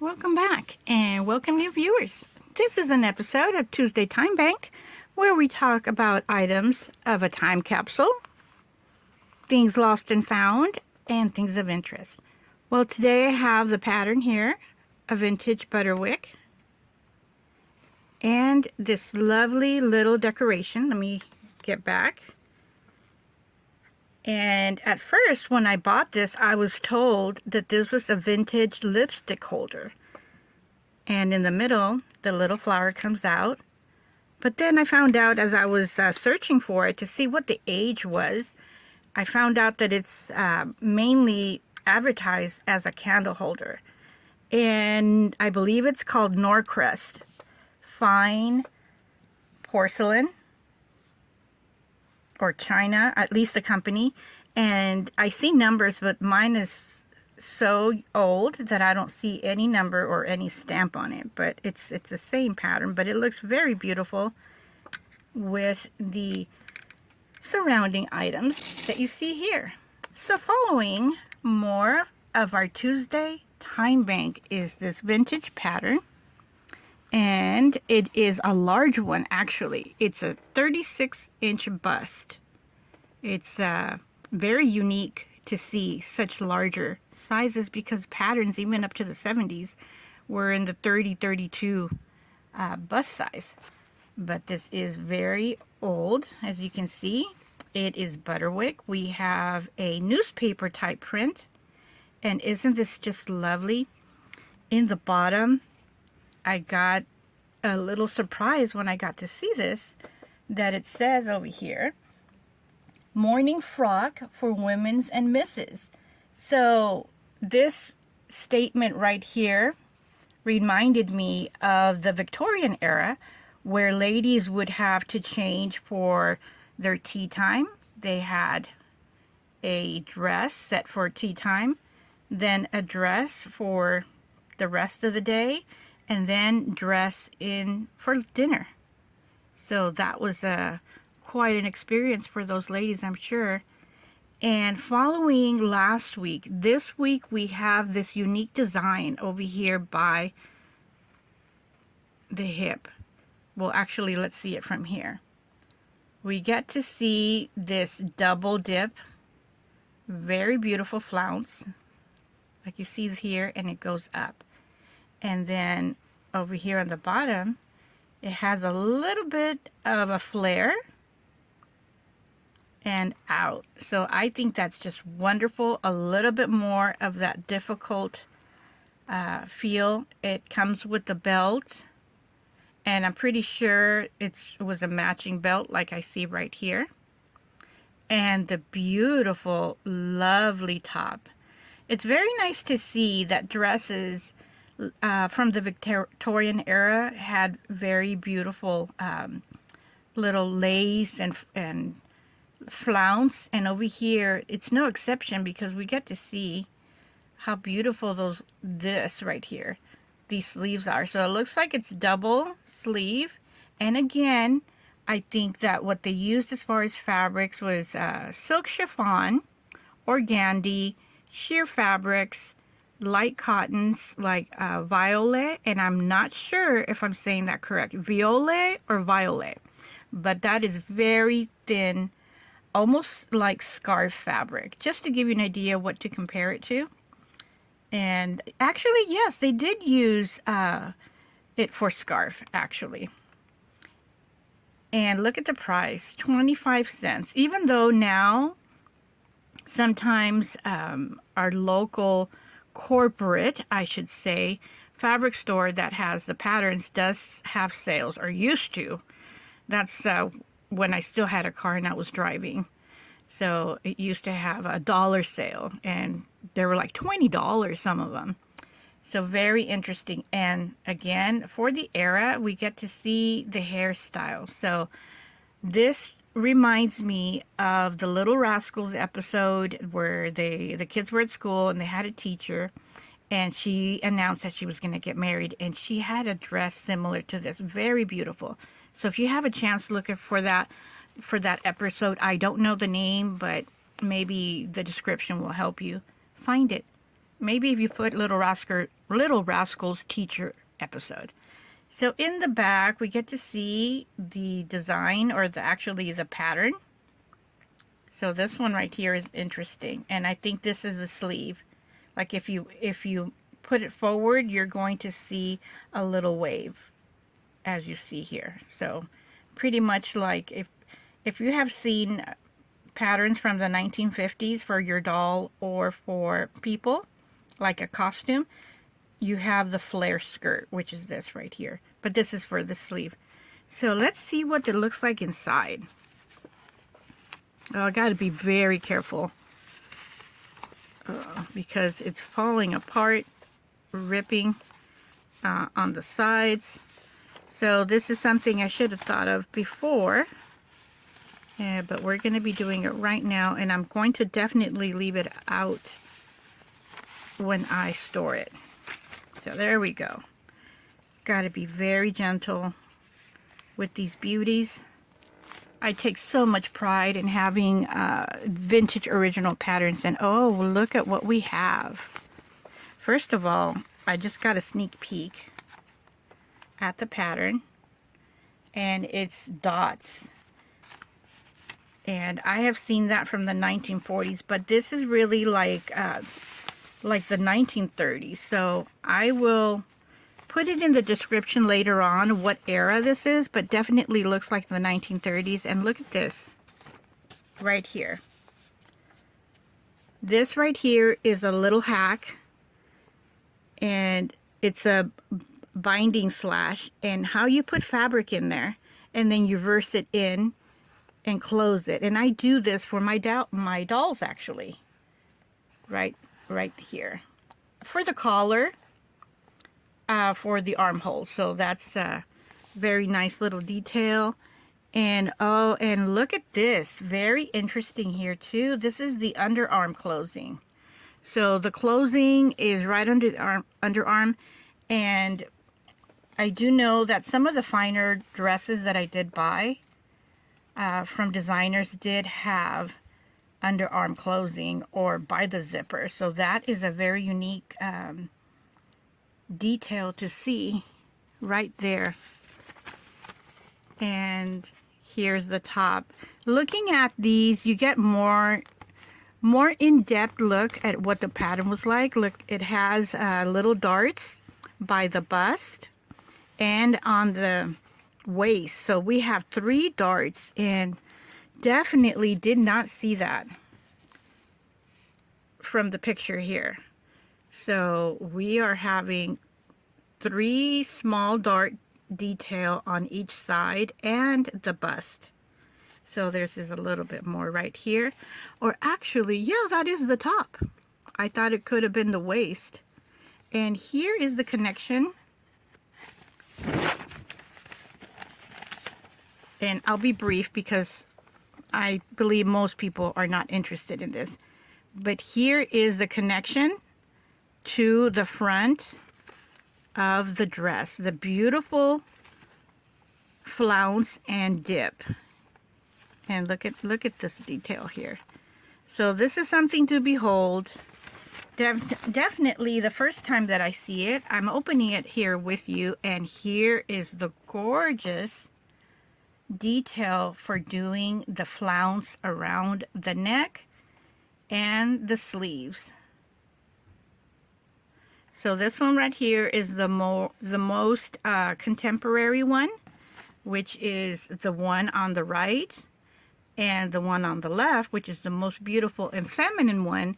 Welcome back, and welcome new viewers. This is an episode of Tuesday Time Bank, where we talk about items of a time capsule, things lost and found, and things of interest. Well, today I have the pattern here, a vintage Butterick, and this lovely little decoration. Let me get back. And at first, when I bought this, I was told that this was a vintage lipstick holder. And in the middle, the little flower comes out. But then I found out as I was searching for it to see what the age was, I found out that it's mainly advertised as a candle holder. And I believe it's called Norcrest Fine Porcelain. Or China, at least the company, and I see numbers, but mine is so old that I don't see any number or any stamp on it, but it's the same pattern, but it looks very beautiful with the surrounding items that you see here. So following more of our Tuesday Time Bank is this vintage pattern. And it is a large one, actually. It's a 36-inch bust. It's very unique to see such larger sizes because patterns, even up to the 70s, were in the 30-32 bust size. But this is very old, as you can see. It is Butterick. We have a newspaper type print. And isn't this just lovely? In the bottom, I got a little surprise when I got to see this, that it says over here, morning frock for women's and misses. So this statement right here reminded me of the Victorian era, where ladies would have to change for their tea time. They had a dress set for tea time, then a dress for the rest of the day, and then dress in for dinner. So that was quite an experience for those ladies, I'm sure. And following last week, this week we have this unique design over here by the hip. Well, actually, let's see it from here. We get to see this double dip, very beautiful flounce, like you see here, and it goes up. And then over here on the bottom, it has a little bit of a flare and out. So I think that's just wonderful. A little bit more of that difficult feel. It comes with the belt, and I'm pretty sure it was a matching belt like I see right here. And the beautiful, lovely top. It's very nice to see that dresses from the Victorian era had very beautiful little lace and flounce, and over here it's no exception because we get to see how beautiful this right here, these sleeves are. So it looks like it's double sleeve, and again, I think that what they used as far as fabrics was silk chiffon, organdy, sheer fabrics, light cottons like violet, and I'm not sure if I'm saying that correct, violet or violet, but that is very thin, almost like scarf fabric, just to give you an idea what to compare it to. And actually, yes, they did use it for scarf, actually. And look at the price, 25 cents, even though now sometimes our local corporate, I should say, fabric store that has the patterns does have sales, or used to. That's when I still had a car and I was driving. So it used to have a $1 sale, and they were like $20, some of them. So very interesting. And again, for the era, we get to see the hairstyle. So this reminds me of the Little Rascals episode where the kids were at school and they had a teacher, and she announced that she was going to get married, and she had a dress similar to this, very beautiful. So if you have a chance, look for that episode. I don't know the name, but maybe the description will help you find it. Maybe if you put Little Rascals teacher episode. So in the back, we get to see the design, or actually the pattern. So this one right here is interesting, and I think this is the sleeve. Like if you put it forward, you're going to see a little wave, as you see here. So pretty much like if you have seen patterns from the 1950s for your doll or for people, like a costume, you have the flare skirt, which is this right here. But this is for the sleeve. So let's see what it looks like inside. Oh, I got to be very careful because it's falling apart, ripping on the sides. So this is something I should have thought of before. But we're going to be doing it right now, and I'm going to definitely leave it out when I store it. So there we go. Got to be very gentle with these beauties. I take so much pride in having vintage original patterns, and oh, look at what we have. First of all, I just got a sneak peek at the pattern, and it's dots. And I have seen that from the 1940s, but this is really like the 1930s. So I will put it in the description later on what era this is, but definitely looks like the 1930s. And look at this right here. This right here is a little hack, and it's a binding slash, and how you put fabric in there, and then you verse it in and close it. And I do this for my dolls, actually, right here, for the collar, for the armhole. So that's a very nice little detail. And oh, and look at this, very interesting here too. This is the underarm closing. So the closing is right under the underarm, and I do know that some of the finer dresses that I did buy from designers did have underarm closing or by the zipper. So that is a very unique detail to see right there. And here's the top. Looking at these, you get more in-depth look at what the pattern was like. Look, it has little darts by the bust and on the waist. So we have 3 darts, and definitely did not see that from the picture here. So we are having 3 small dart detail on each side and the bust. So there's a little bit more right here. Or actually, yeah, that is the top. I thought it could have been the waist. And here is the connection. And I'll be brief because I believe most people are not interested in this. But here is the connection to the front of the dress. The beautiful flounce and dip. And look at this detail here. So this is something to behold. Definitely the first time that I see it, I'm opening it here with you, and here is the gorgeous detail for doing the flounce around the neck and the sleeves. So this one right here is the most contemporary one, which is the one on the right, and the one on the left, which is the most beautiful and feminine one,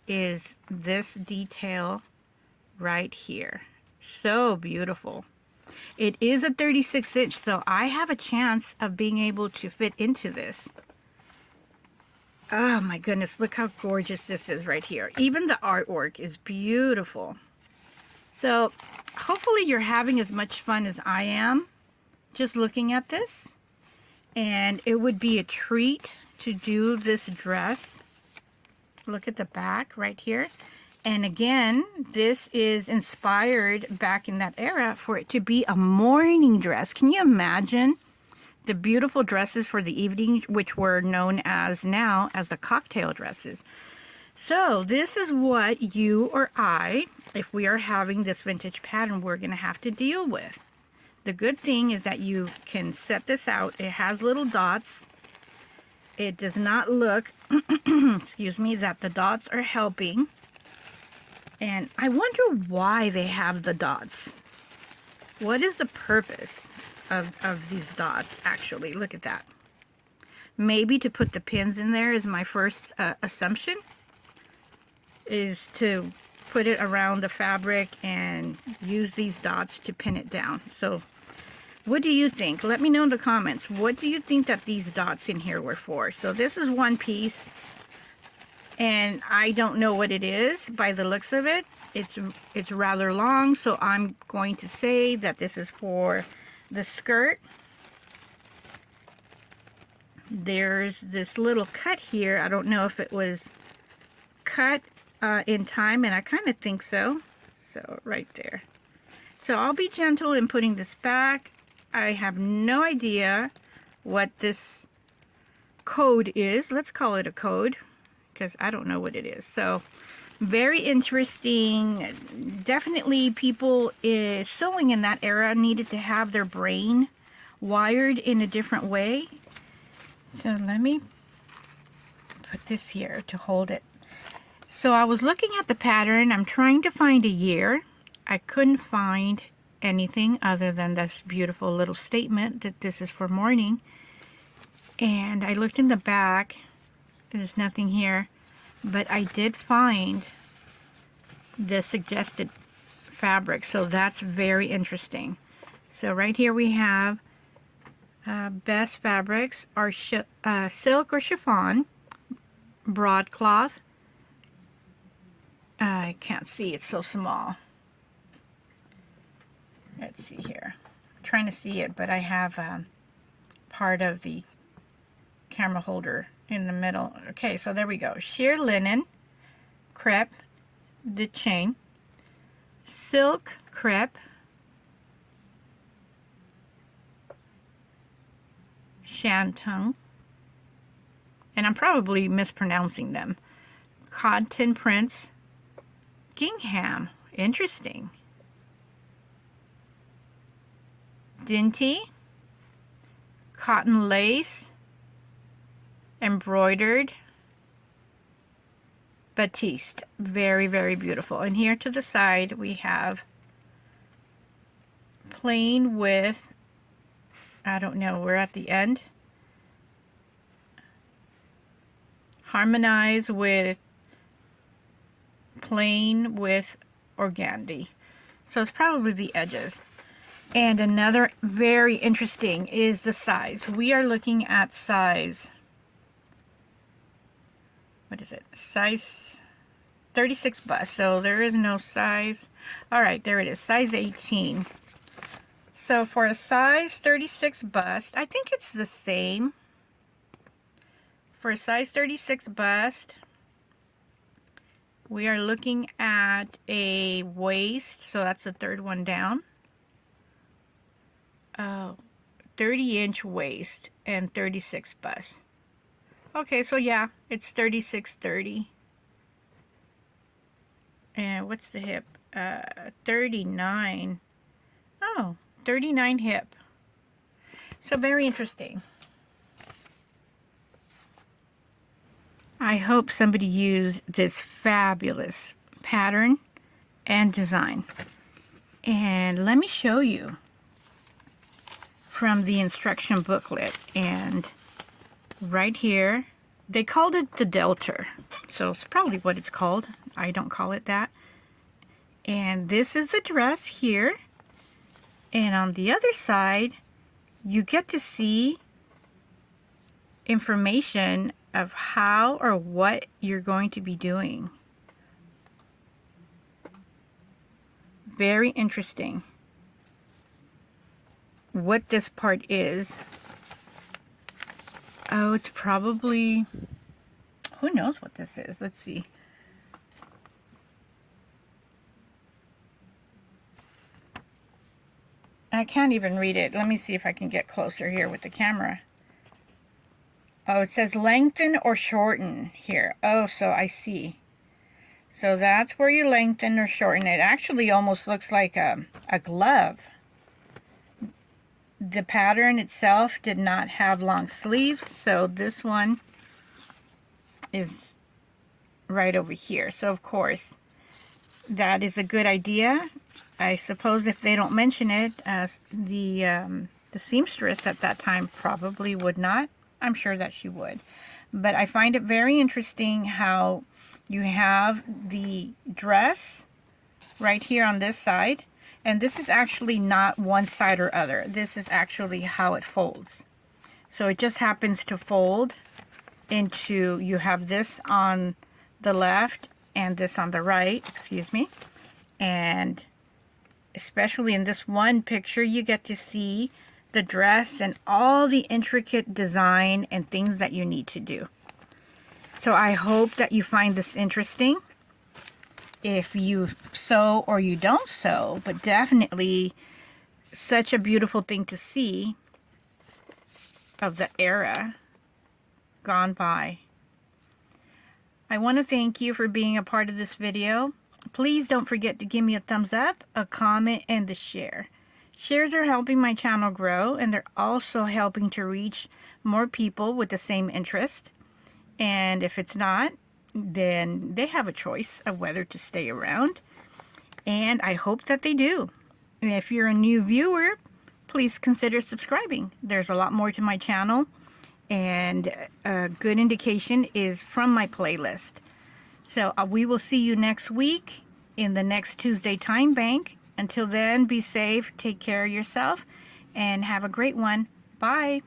is this detail right here. So beautiful. It is a 36 inch, so I have a chance of being able to fit into this. Oh my goodness, look how gorgeous this is right here. Even the artwork is beautiful. So hopefully you're having as much fun as I am just looking at this. And it would be a treat to do this dress. Look at the back right here. And again, this is inspired back in that era for it to be a morning dress. Can you imagine the beautiful dresses for the evening, which were known as now as the cocktail dresses? So this is what you or I, if we are having this vintage pattern, we're going to have to deal with. The good thing is that you can set this out. It has little dots. It does not look, excuse me, that the dots are helping. And I wonder why they have the dots. What is the purpose of these dots, actually? Look at that. Maybe to put the pins in there is my first assumption, is to put it around the fabric and use these dots to pin it down. So what do you think? Let me know in the comments. What do you think that these dots in here were for? So this is one piece, and I don't know what it is by the looks of it. It's rather long, so I'm going to say that this is for the skirt. There's this little cut here. I don't know if it was cut in time, and I kind of think so. So right there. So I'll be gentle in putting this back. I have no idea what this code is. Let's call it a code, because I don't know what it is. So very interesting. Definitely people sewing in that era needed to have their brain wired in a different way. So let me put this here to hold it. So I was looking at the pattern. I'm trying to find a year. I couldn't find anything other than this beautiful little statement that this is for mourning. And I looked in the back. There's nothing here. But I did find the suggested fabric. So that's very interesting. So right here we have best fabrics are silk or chiffon, broadcloth. I can't see, it's so small. Let's see here. I'm trying to see it, but I have part of the camera holder in the middle. Okay, so there we go. Sheer linen, crepe de chine, silk crepe, shantung, and I'm probably mispronouncing them. Cotton prints, gingham, interesting. Dinty, cotton lace, embroidered, batiste, very, very beautiful. And here to the side we have plain with, I don't know, we're at the end, harmonize with plain with organdy. So it's probably the edges. And another very interesting is the size. We are looking at size, what is it? Size 36 bust. So there is no size. All right, there it is, size 18. So for a size 36 bust, I think it's the same. For a size 36 bust, we are looking at a waist, so that's the third one down. 30-inch waist and 36 bust. Okay, so yeah, it's 36-30. And what's the hip? 39. Oh, 39 hip. So very interesting. I hope somebody used this fabulous pattern and design. And let me show you from the instruction booklet. And right here, they called it the delta. So it's probably what it's called. I don't call it that. And this is the dress here. And on the other side, you get to see information of how or what you're going to be doing. Very interesting what this part is. Oh, it's probably, who knows what this is? Let's see. I can't even read it. Let me see if I can get closer here with the camera. Oh, it says lengthen or shorten here. Oh, so I see. So that's where you lengthen or shorten it. Actually almost looks like a glove. The pattern itself did not have long sleeves, so this one is right over here. So of course that is a good idea. I suppose if they don't mention it, the seamstress at that time probably would not. I'm sure that she would. But I find it very interesting how you have the dress right here on this side. And this is actually not one side or other. This is actually how it folds. So it just happens to fold into, you have this on the left and this on the right, excuse me. And especially in this one picture, you get to see the dress and all the intricate design and things that you need to do. So I hope that you find this interesting. If you sew or you don't sew, but definitely such a beautiful thing to see of the era gone by. I want to thank you for being a part of this video. Please don't forget to give me a thumbs up, a comment, and a share. Shares are helping my channel grow, and they're also helping to reach more people with the same interest. And if it's not, then they have a choice of whether to stay around. And I hope that they do. And if you're a new viewer, please consider subscribing. There's a lot more to my channel, and a good indication is from my playlist. So we will see you next week in the next Tuesday Time Bank. Until then, be safe, take care of yourself, and have a great one. Bye.